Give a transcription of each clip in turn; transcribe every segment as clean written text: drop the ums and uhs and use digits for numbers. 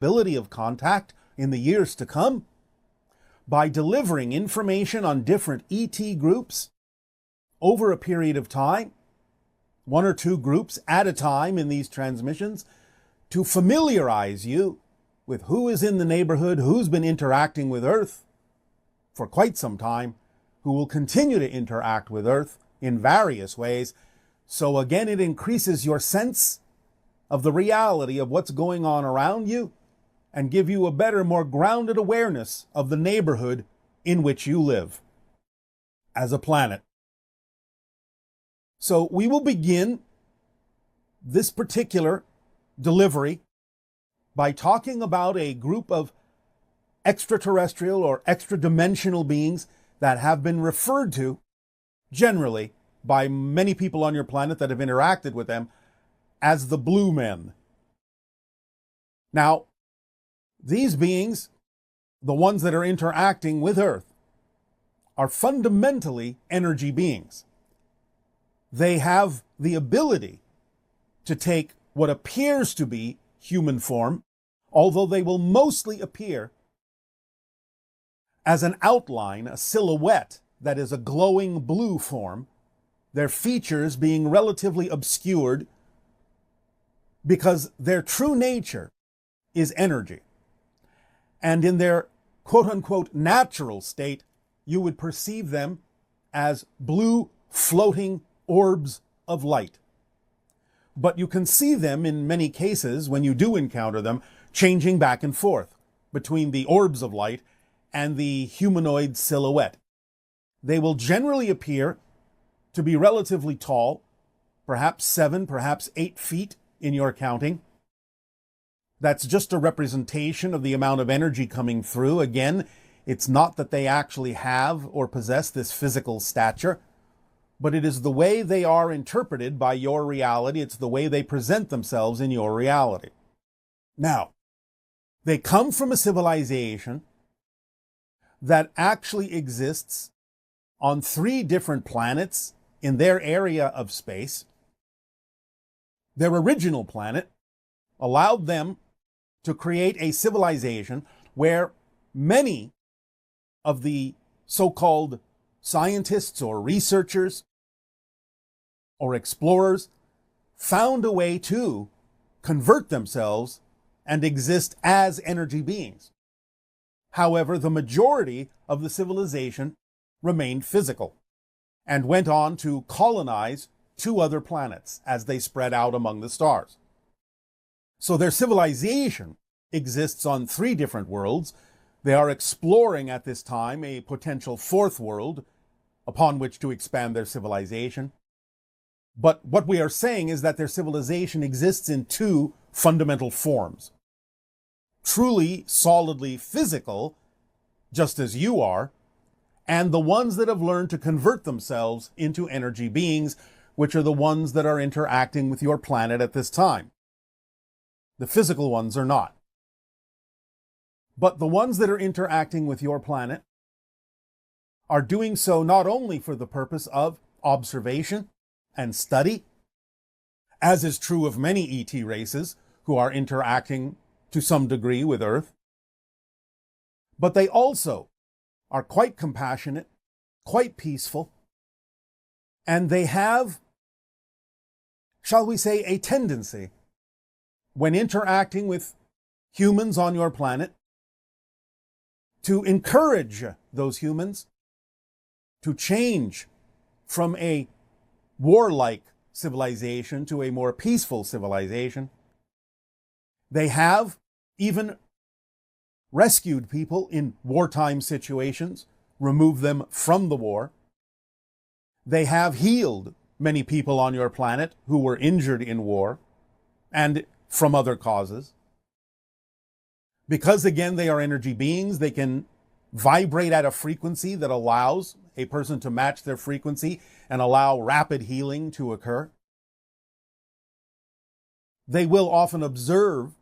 ability of contact in the years to come by delivering information on different ET groups over a period of time, one or two groups at a time in these transmissions, to familiarize you with who is in the neighborhood, who's been interacting with Earth for quite some time, who will continue to interact with Earth in various ways. So again, it increases your sense of the reality of what's going on around you and give you a better, more grounded awareness of the neighborhood in which you live as a planet. So we will begin this particular delivery by talking about a group of extraterrestrial or extradimensional beings that have been referred to generally by many people on your planet that have interacted with them as the blue men. Now, these beings, the ones that are interacting with Earth, are fundamentally energy beings. They have the ability to take what appears to be human form, although they will mostly appear as an outline, a silhouette that is a glowing blue form, their features being relatively obscured because their true nature is energy. And in their quote-unquote natural state, you would perceive them as blue floating orbs of light. But you can see them in many cases, when you do encounter them, changing back and forth between the orbs of light and the humanoid silhouette. They will generally appear to be relatively tall, perhaps 7, perhaps 8 feet in your counting. That's just a representation of the amount of energy coming through. Again, it's not that they actually have or possess this physical stature, but it is the way they are interpreted by your reality. It's the way they present themselves in your reality. Now, they come from a civilization that actually exists on 3 different planets in their area of space. Their original planet allowed them to create a civilization where many of the so-called scientists or researchers or explorers found a way to convert themselves and exist as energy beings. However, the majority of the civilization remained physical and went on to colonize 2 other planets as they spread out among the stars. So their civilization exists on 3 different worlds. They are exploring at this time a potential 4th world upon which to expand their civilization. But what we are saying is that their civilization exists in 2 fundamental forms. Truly, solidly physical, just as you are, and the ones that have learned to convert themselves into energy beings, which are the ones that are interacting with your planet at this time. The physical ones are not. But the ones that are interacting with your planet are doing so not only for the purpose of observation and study, as is true of many ET races who are interacting to some degree with Earth, but they also are quite compassionate, quite peaceful, and they have, shall we say, a tendency, when interacting with humans on your planet, to encourage those humans to change from a warlike civilization to a more peaceful civilization. They have even rescued people in wartime situations, removed them from the war. They have healed many people on your planet who were injured in war and from other causes. Because, again, they are energy beings, they can vibrate at a frequency that allows a person to match their frequency and allow rapid healing to occur. They will often observe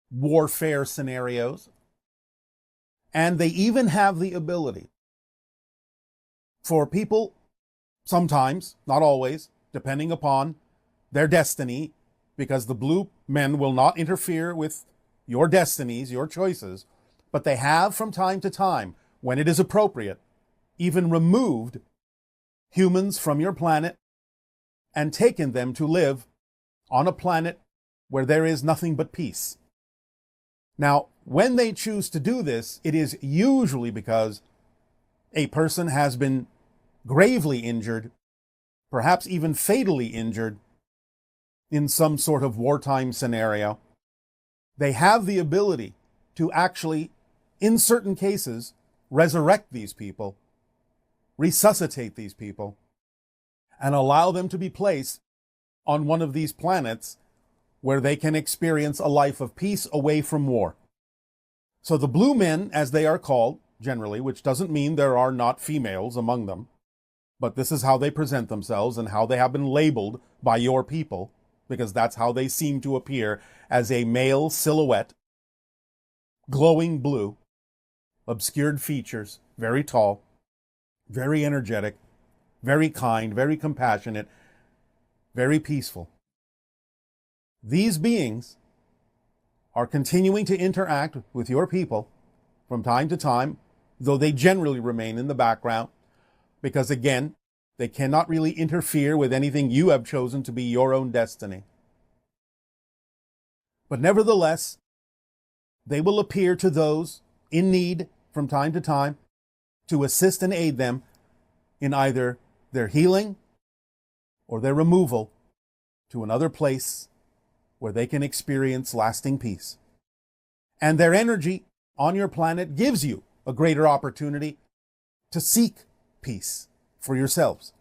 warfare scenarios, and they even have the ability for people, sometimes, not always, depending upon their destiny, because the blue men will not interfere with your destinies, your choices, but they have from time to time, when it is appropriate, even removed humans from your planet and taken them to live on a planet where there is nothing but peace. Now, when they choose to do this, it is usually because a person has been gravely injured, perhaps even fatally injured, in some sort of wartime scenario. They have the ability to actually, in certain cases, resurrect these people, resuscitate these people, and allow them to be placed on one of these planets where they can experience a life of peace away from war. So the blue men, as they are called, generally, which doesn't mean there are not females among them, but this is how they present themselves and how they have been labeled by your people, because that's how they seem to appear, as a male silhouette, glowing blue, obscured features, very tall, very energetic, very kind, very compassionate, very peaceful. These beings are continuing to interact with your people from time to time, though they generally remain in the background, because again, they cannot really interfere with anything you have chosen to be your own destiny. But nevertheless, they will appear to those in need from time to time to assist and aid them in either their healing or their removal to another place where they can experience lasting peace. And their energy on your planet gives you a greater opportunity to seek peace for yourselves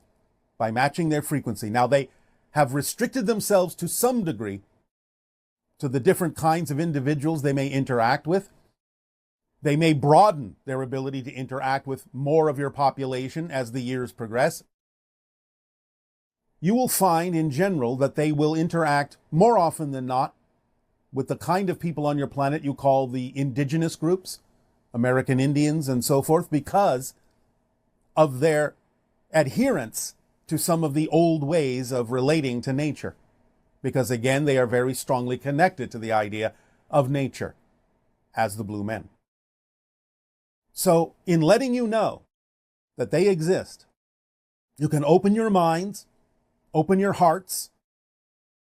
by matching their frequency. Now, they have restricted themselves to some degree to the different kinds of individuals they may interact with. They may broaden their ability to interact with more of your population as the years progress. You will find in general that they will interact more often than not with the kind of people on your planet you call the indigenous groups, American Indians and so forth, because of their adherence to some of the old ways of relating to nature. Because again, they are very strongly connected to the idea of nature as the blue men. So in letting you know that they exist, you can open your minds, open your hearts,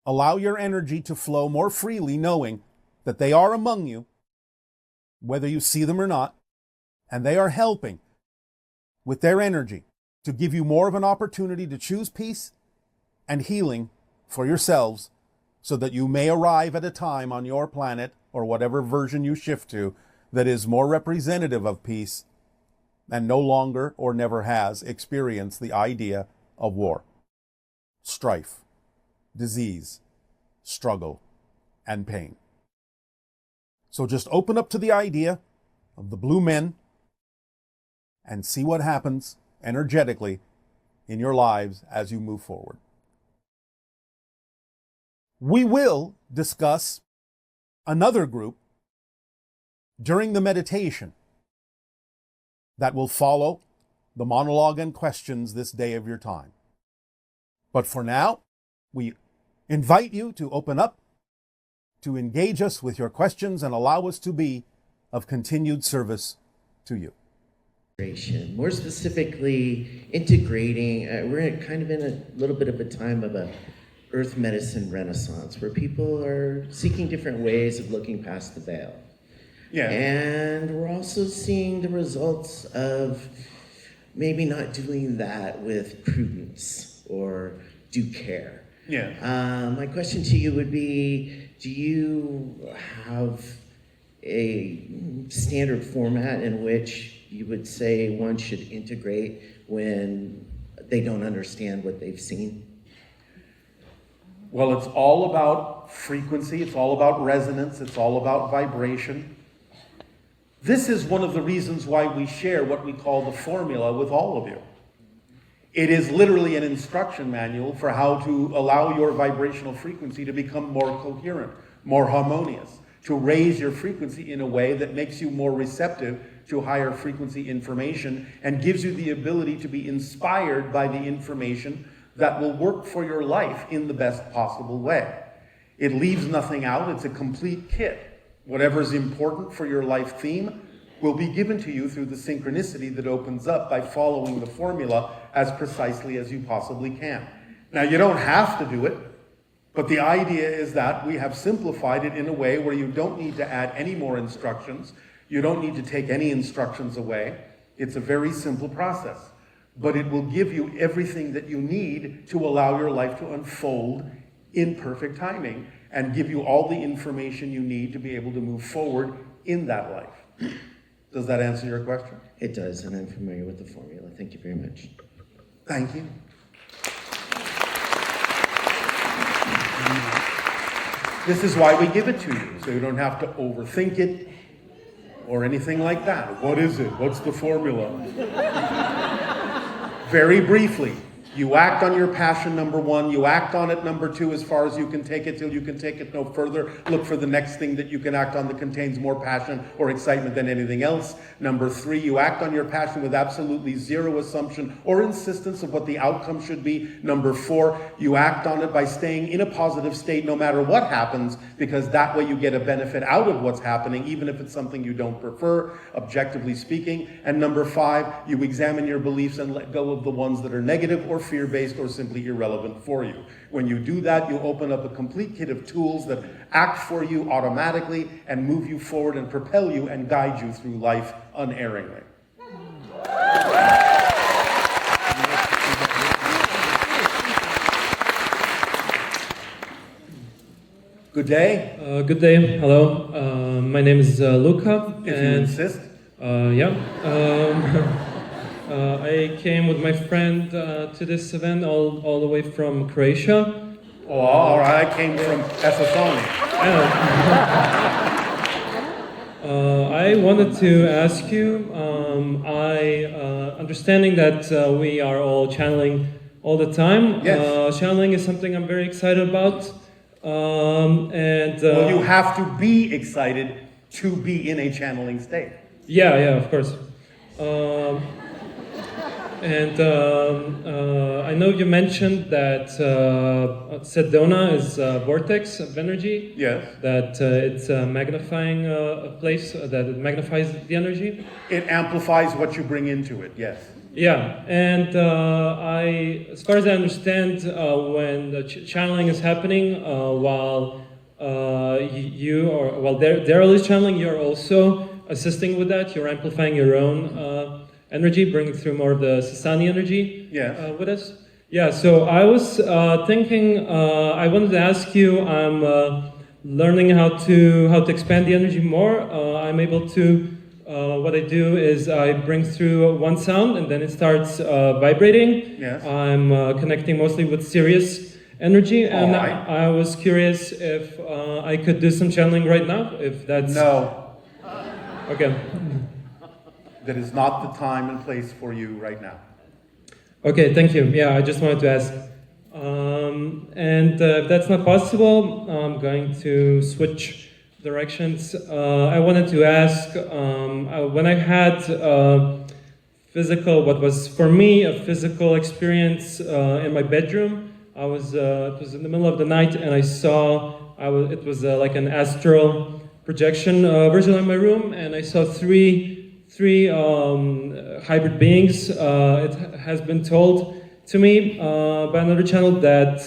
allow your energy to flow more freely, knowing that they are among you, whether you see them or not, and they are helping with their energy to give you more of an opportunity to choose peace and healing for yourselves, so that you may arrive at a time on your planet, or whatever version you shift to, that is more representative of peace and no longer or never has experienced the idea of war, strife, disease, struggle, and pain. So just open up to the idea of the blue men and see what happens energetically in your lives as you move forward. We will discuss another group during the meditation that will follow the monologue and questions this day of your time. But for now, we invite you to open up, to engage us with your questions and allow us to be of continued service to you. More specifically, integrating, we're kind of in a little bit of a time of a earth medicine renaissance where people are seeking different ways of looking past the veil. Yeah. And we're also seeing the results of maybe not doing that with prudence or due care. Yeah. My question to you would be, do you have a standard format in which you would say one should integrate when they don't understand what they've seen? Well, it's all about frequency, it's all about resonance, it's all about vibration. This is one of the reasons why we share what we call the formula with all of you. It is literally an instruction manual for how to allow your vibrational frequency to become more coherent, more harmonious, to raise your frequency in a way that makes you more receptive to higher frequency information and gives you the ability to be inspired by the information that will work for your life in the best possible way. It leaves nothing out. It's a complete kit. Whatever's important for your life theme will be given to you through the synchronicity that opens up by following the formula as precisely as you possibly can. Now, you don't have to do it, but the idea is that we have simplified it in a way where you don't need to add any more instructions. You don't need to take any instructions away. It's a very simple process, but it will give you everything that you need to allow your life to unfold in perfect timing and give you all the information you need to be able to move forward in that life. Does that answer your question? It does, and I'm familiar with the formula. Thank you very much. Thank you. This is why we give it to you, so you don't have to overthink it or anything like that. What is it? What's the formula? Very briefly, you act on your passion, number one. You act on it, number two, as far as you can take it, till you can take it no further. Look for the next thing that you can act on that contains more passion or excitement than anything else. Number three, you act on your passion with absolutely zero assumption or insistence of what the outcome should be. Number four, you act on it by staying in a positive state no matter what happens, because that way you get a benefit out of what's happening, even if it's something you don't prefer, objectively speaking. And number five, you examine your beliefs and let go of the ones that are negative or fear-based or simply irrelevant for you. When you do that, you open up a complete kit of tools that act for you automatically and move you forward and propel you and guide you through life unerringly. Good day. Good day. Hello. My name is Luca. If you insist. I came with my friend to this event all the way from Croatia. Oh, all right. I came from Thessaloniki. I wanted to ask you, understanding that we are all channeling all the time. Yes. Channeling is something I'm very excited about. Well, you have to be excited to be in a channeling state. Yeah, of course. I know you mentioned that Sedona is a vortex of energy. Yes. That it's a magnifying a place, that it magnifies the energy. It amplifies what you bring into it, yes. Yeah, and as far as I understand, when the channeling is happening, while Darryl is channeling, you're also assisting with that. You're amplifying your own energy, bringing through more of the Sasani energy with us. Yeah, so I was thinking, I wanted to ask you, I'm learning how to expand the energy more. I'm able to, what I do is I bring through one sound and then it starts vibrating. Yes. I'm connecting mostly with Sirius energy, and right. I was curious if I could do some channeling right now, if that's... No. Okay. That is not the time and place for you right now. Okay, thank you. Yeah, I just wanted to ask. If that's not possible, I'm going to switch directions. I wanted to ask, when I had what was for me a physical experience in my bedroom, it was in the middle of the night, and I saw, it was like an astral projection version of my room, and I saw three hybrid beings. It has been told to me by another channel that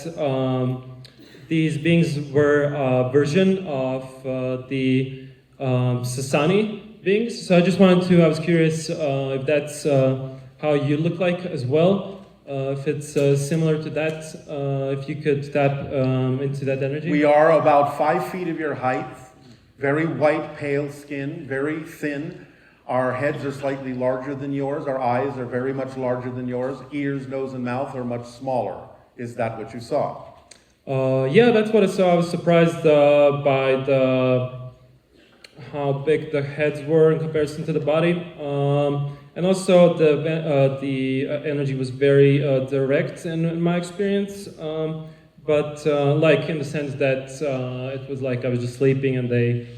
these beings were a version of the Sasani beings. So I was curious if that's how you look like as well, if it's similar to that, if you could tap into that energy. We are about 5 feet of your height, very white, pale skin, very thin. Our heads are slightly larger than yours. Our eyes are very much larger than yours. Ears, nose, and mouth are much smaller. Is that what you saw? Yeah, that's what I saw. I was surprised by how big the heads were in comparison to the body. And also the energy was very direct in my experience. But like in the sense that it was like I was just sleeping and they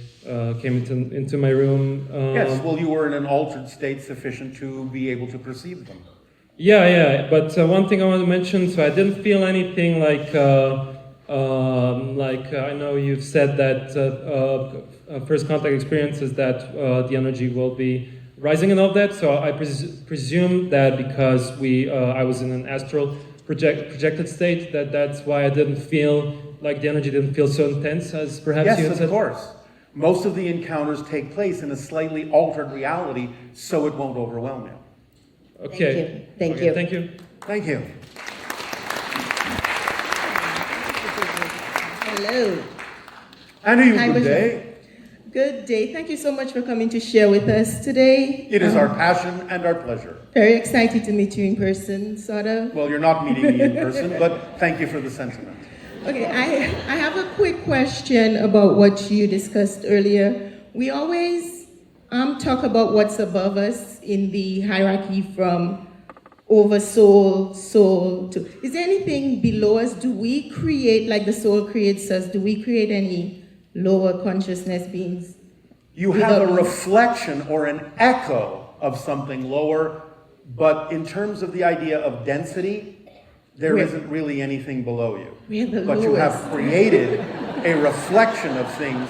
came into my room. Yes, well, you were in an altered state sufficient to be able to perceive them. Yeah, but one thing I want to mention, so I didn't feel anything like I know you've said that first contact experience is that the energy will be rising and all of that. So I presume that because I was in an astral projected state, that's why I didn't feel like the energy didn't feel so intense as perhaps you had Yes, said. of course. Most of the encounters take place in a slightly altered reality, so it won't overwhelm you. Okay. Thank Okay, you. Thank you. Thank you. Hello. Andrew, Hi, good Bashar. day. Good day. Thank you so much for coming to share with us today. It is our passion and our pleasure. Very excited to meet you in person, sort of. Well, you're not meeting me in person, but thank you for the sentiment. Okay, I have a quick question about what you discussed earlier. We always talk about what's above us in the hierarchy from over soul to... Is there anything below us? Do we create, like the soul creates us, do we create any lower consciousness beings? You have a reflection or an echo of something lower, but in terms of the idea of density, there isn't really anything below you. We're the But you have lowest. created a reflection of things.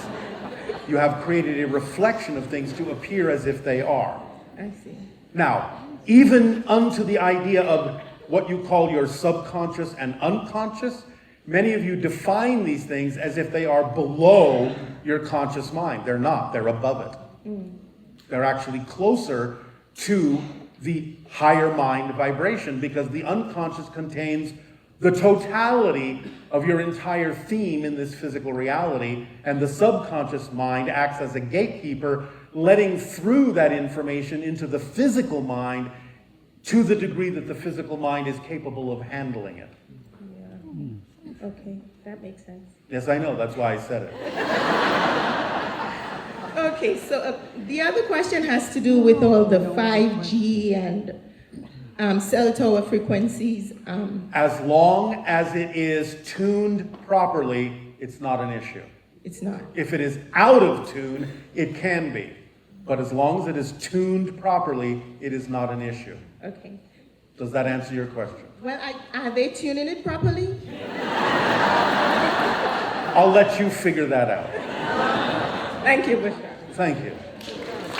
You have created a reflection of things to appear as if they are. I see. Now, even unto the idea of what you call your subconscious and unconscious, many of you define these things as if they are below your conscious mind. They're not, they're above it. They're actually closer to the higher mind vibration because the unconscious contains the totality of your entire theme in this physical reality, and the subconscious mind acts as a gatekeeper, letting through that information into the physical mind to the degree that the physical mind is capable of handling it. Yeah. Okay, that makes sense. Yes, I know, that's why I said it. Okay, so the other question has to do with all the 5G and cell tower frequencies. As long as it is tuned properly, it's not an issue. It's not. If it is out of tune, it can be. But as long as it is tuned properly, it is not an issue. Okay. Does that answer your question? Well, are they tuning it properly? I'll let you figure that out. Thank you, Bashar. Thank you.